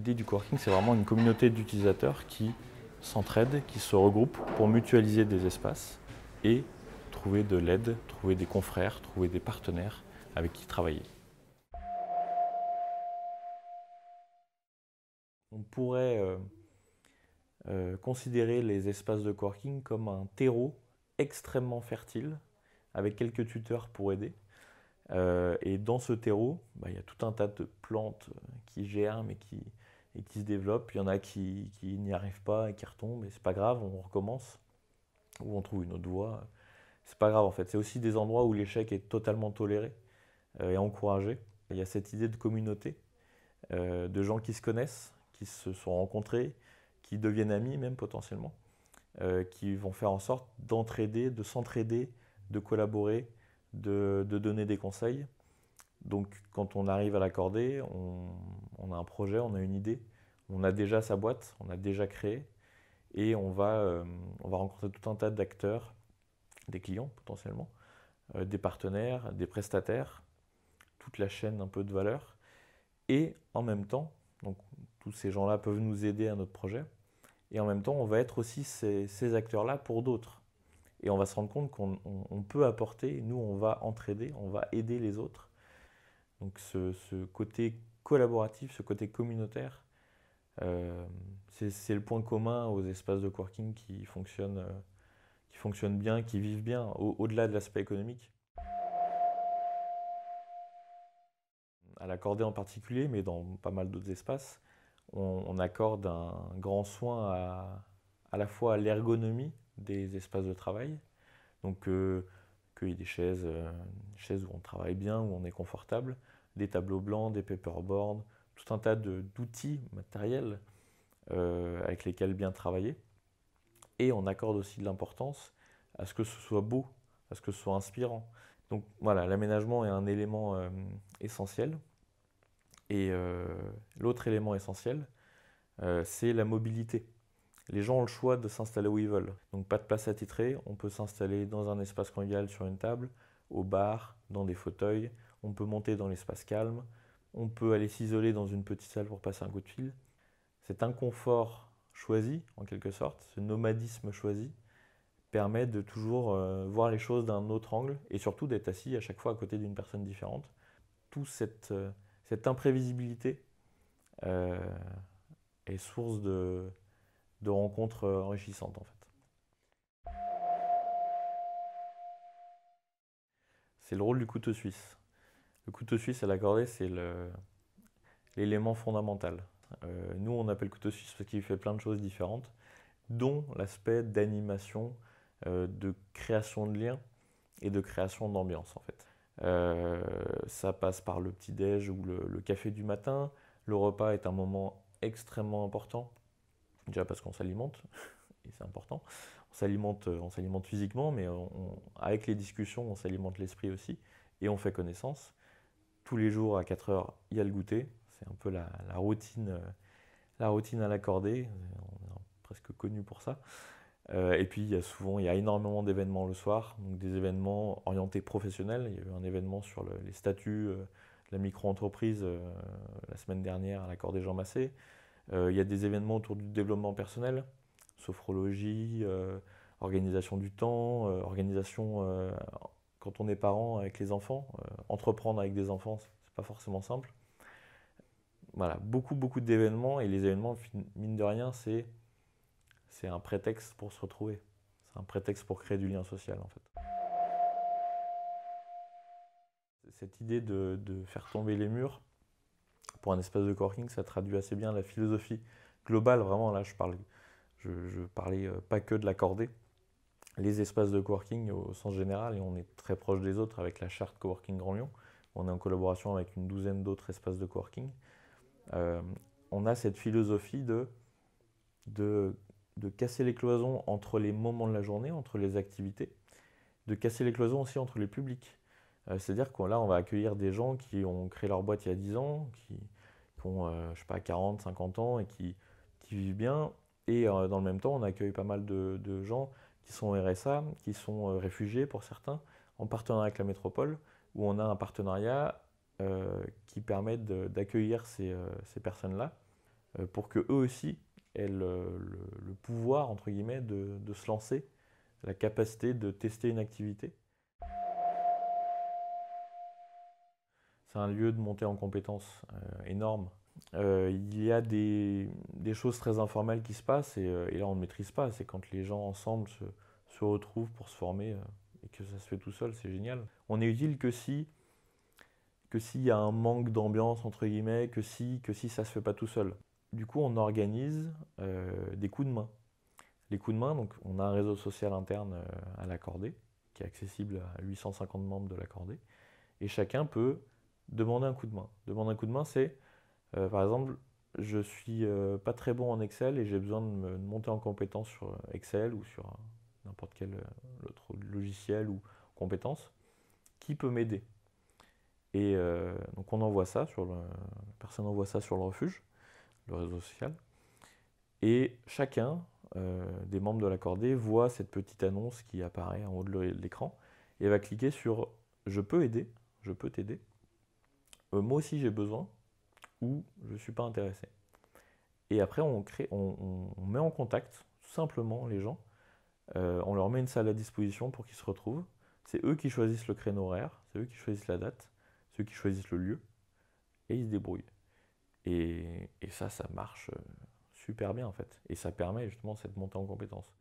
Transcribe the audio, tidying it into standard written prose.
L'idée du coworking, c'est vraiment une communauté d'utilisateurs qui s'entraident, qui se regroupent pour mutualiser des espaces et trouver de l'aide, trouver des confrères, trouver des partenaires avec qui travailler. On pourrait considérer les espaces de coworking comme un terreau extrêmement fertile avec quelques tuteurs pour aider. Et dans ce terreau, il y a tout un tas de plantes qui germent et qui se développent. Il y en a qui n'y arrivent pas et qui retombent, et c'est pas grave, on recommence, ou on trouve une autre voie. C'est pas grave en fait. C'est aussi des endroits où l'échec est totalement toléré et encouragé. Il y a cette idée de communauté, de gens qui se connaissent, qui se sont rencontrés, qui deviennent amis même potentiellement, qui vont faire en sorte d'entraider, de s'entraider, de collaborer, de donner des conseils. Donc quand on arrive à l'accorder, on a un projet, on a une idée, on a déjà sa boîte, on a déjà créé, et on va rencontrer tout un tas d'acteurs, des clients potentiellement, des partenaires, des prestataires, toute la chaîne un peu de valeur. Et en même temps, donc, tous ces gens-là peuvent nous aider à notre projet, et en même temps, on va être aussi ces acteurs-là pour d'autres. Et on va se rendre compte qu'on peut apporter, nous on va entraider, on va aider les autres. Donc ce côté collaboratif, ce côté communautaire, c'est le point commun aux espaces de coworking qui fonctionnent bien, qui vivent bien, au-delà de l'aspect économique. À l'accorder en particulier, mais dans pas mal d'autres espaces, on accorde un grand soin à la fois à l'ergonomie des espaces de travail, donc qu'il y ait des chaises où on travaille bien, où on est confortable, des tableaux blancs, des paperboards, tout un tas d'outils matériels avec lesquels bien travailler. Et on accorde aussi de l'importance à ce que ce soit beau, à ce que ce soit inspirant. Donc voilà, l'aménagement est un élément essentiel. Et l'autre élément essentiel, c'est la mobilité. Les gens ont le choix de s'installer où ils veulent. Donc pas de place attitrée, on peut s'installer dans un espace convivial sur une table, au bar, dans des fauteuils, on peut monter dans l'espace calme, on peut aller s'isoler dans une petite salle pour passer un coup de fil. Cet inconfort choisi, en quelque sorte, ce nomadisme choisi, permet de toujours voir les choses d'un autre angle et surtout d'être assis à chaque fois à côté d'une personne différente. Toute cette imprévisibilité est source de rencontres enrichissantes en fait. C'est le rôle du couteau suisse. Le couteau suisse à l'accorder, c'est l'élément fondamental. Nous, on appelle couteau suisse parce qu'il fait plein de choses différentes, dont l'aspect d'animation, de création de liens et de création d'ambiance en fait. Ça passe par le petit-déj ou le café du matin. Le repas est un moment extrêmement important, déjà parce qu'on s'alimente, et c'est important. On s'alimente physiquement, mais avec les discussions, on s'alimente l'esprit aussi, et on fait connaissance. Tous les jours à 4 heures, il y a le goûter. C'est un peu la routine à l'accorder. On est presque connu pour ça. Et puis il y a énormément d'événements le soir, donc des événements orientés professionnels. Il y a eu un événement sur les statuts de la micro-entreprise la semaine dernière à l'accordé Jean Massé. Il y a des événements autour du développement personnel, sophrologie, organisation du temps, organisation quand on est parent avec les enfants. Entreprendre avec des enfants, c'est pas forcément simple. Voilà, beaucoup d'événements, et les événements, mine de rien, c'est un prétexte pour se retrouver. C'est un prétexte pour créer du lien social en fait. Cette idée de faire tomber les murs pour un espace de coworking, ça traduit assez bien la philosophie globale. Vraiment, là, je parlais pas que de l'accorder. Les espaces de coworking au sens général, et on est très proche des autres avec la charte Coworking Grand Lyon. On est en collaboration avec une douzaine d'autres espaces de coworking. On a cette philosophie de casser les cloisons entre les moments de la journée, entre les activités, de casser les cloisons aussi entre les publics. C'est-à-dire que là, on va accueillir des gens qui ont créé leur boîte il y a 10 ans, qui ont, je sais pas, 40, 50 ans et qui vivent bien. Et dans le même temps, on accueille pas mal de gens qui sont RSA, qui sont réfugiés pour certains, en partenariat avec la métropole, où on a un partenariat qui permet d'accueillir ces personnes-là pour que eux aussi aient le pouvoir, entre guillemets, de se lancer, la capacité de tester une activité. C'est un lieu de montée en compétences énorme. Il y a des choses très informelles qui se passent et là on ne maîtrise pas. C'est quand les gens ensemble se retrouvent pour se former et que ça se fait tout seul, c'est génial. On est utile que s'il y a un manque d'ambiance entre guillemets, que si ça se fait pas tout seul. Du coup, on organise des coups de main. Les coups de main, donc on a un réseau social interne à l'Accordé qui est accessible à 850 membres de l'Accordé et chacun peut demander un coup de main. Demander un coup de main, c'est par exemple, je suis pas très bon en Excel et j'ai besoin de me monter en compétence sur Excel ou sur n'importe quel autre logiciel ou compétence. Qui peut m'aider? Et donc on envoie ça la personne envoie ça sur le refuge, le réseau social, et chacun des membres de l'accordé voit cette petite annonce qui apparaît en haut de l'écran et va cliquer sur je peux aider, je peux t'aider. Moi aussi j'ai besoin ou je ne suis pas intéressé. Et après on met en contact tout simplement les gens, on leur met une salle à disposition pour qu'ils se retrouvent. C'est eux qui choisissent le créneau horaire, c'est eux qui choisissent la date, c'est eux qui choisissent le lieu et ils se débrouillent. Et ça marche super bien en fait. Et ça permet justement cette montée en compétences.